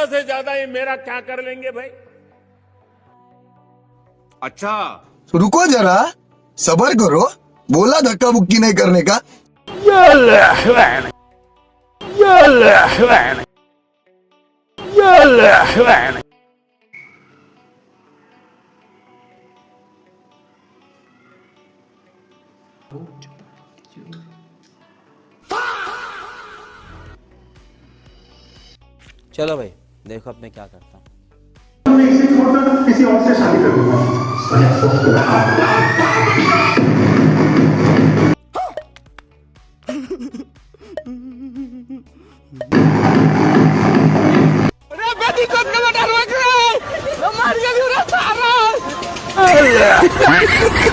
ज्यादा से ज्यादा ये मेरा क्या कर लेंगे भाई? अच्छा रुको जरा, सबर करो, बोला धक्का बुक्की नहीं करने का। चलो भाई देखो अब मैं क्या करता हूँ। मैं इसे छोड़कर किसी और से शादी कर लूंगा। अरे